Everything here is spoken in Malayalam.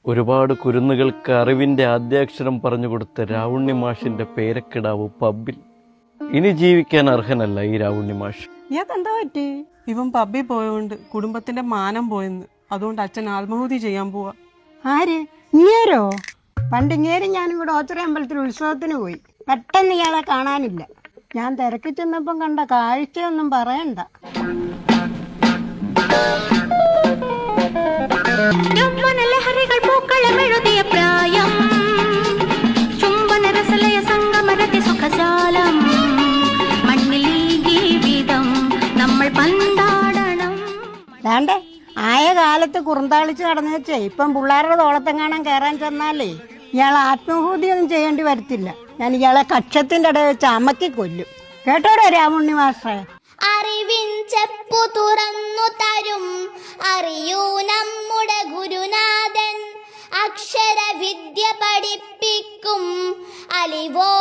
ഒരുപാട് കുരുന്നുകൾക്ക് അറിവിൻ്റെ ആദ്യാക്ഷരം പറഞ്ഞു കൊടുത്ത രാവുണ്ണി മാഷിൻ്റെ പേരക്കിടാവ് പബ്ബിൽ. ഇനി ജീവിക്കാൻ അർഹനല്ല ഈ രാവുണ്ണി മാഷ്. ഇയാൾക്കെന്താ പറ്റി? ഇവൻ പബ്ബിൽ പോയോണ്ട് കുടുംബത്തിന്റെ മാനം പോയെന്ന്. അതുകൊണ്ട് അച്ഛൻ ആത്മഹത്യ ചെയ്യാൻ പോവാ. ആര്? ഇങ്ങേരോ? പണ്ട് ഇങ്ങേരും ഞാനും കൂടെ ഓച്ചിറ അമ്പലത്തിൽ ഉത്സവത്തിന് പോയി. പെട്ടെന്ന് ഇയാളെ കാണാനില്ല. ഞാൻ തിരക്കി ചെന്നപ്പം കണ്ട കാഴ്ചയൊന്നും പറയണ്ട. വേണ്ടേ ആയ കാലത്ത് കുറുന്താളിച്ച് കടന്നു വെച്ചേ ഇപ്പം പിള്ളേരുടെ തോളത്തെങ്ങാനും കയറാൻ ചെന്നാലേ ഇയാൾ ആത്മഹൂതിയൊന്നും ചെയ്യേണ്ടി വരത്തില്ല. ഞാൻ ഇയാളെ കക്ഷത്തിന്റെ ഇടയിൽ വെച്ച് അമ്മക്കി കൊല്ലും. കേട്ടോടെ രാമുണ്ണി മാസ്റ്ററെ? അറിവിൻ ചെപ്പു തുറന്നു തരും അറിയൂ നമ്മുടെ ഗുരുനാഥൻ. അക്ഷരവിദ്യ പഠിപ്പിക്കും അലിവോ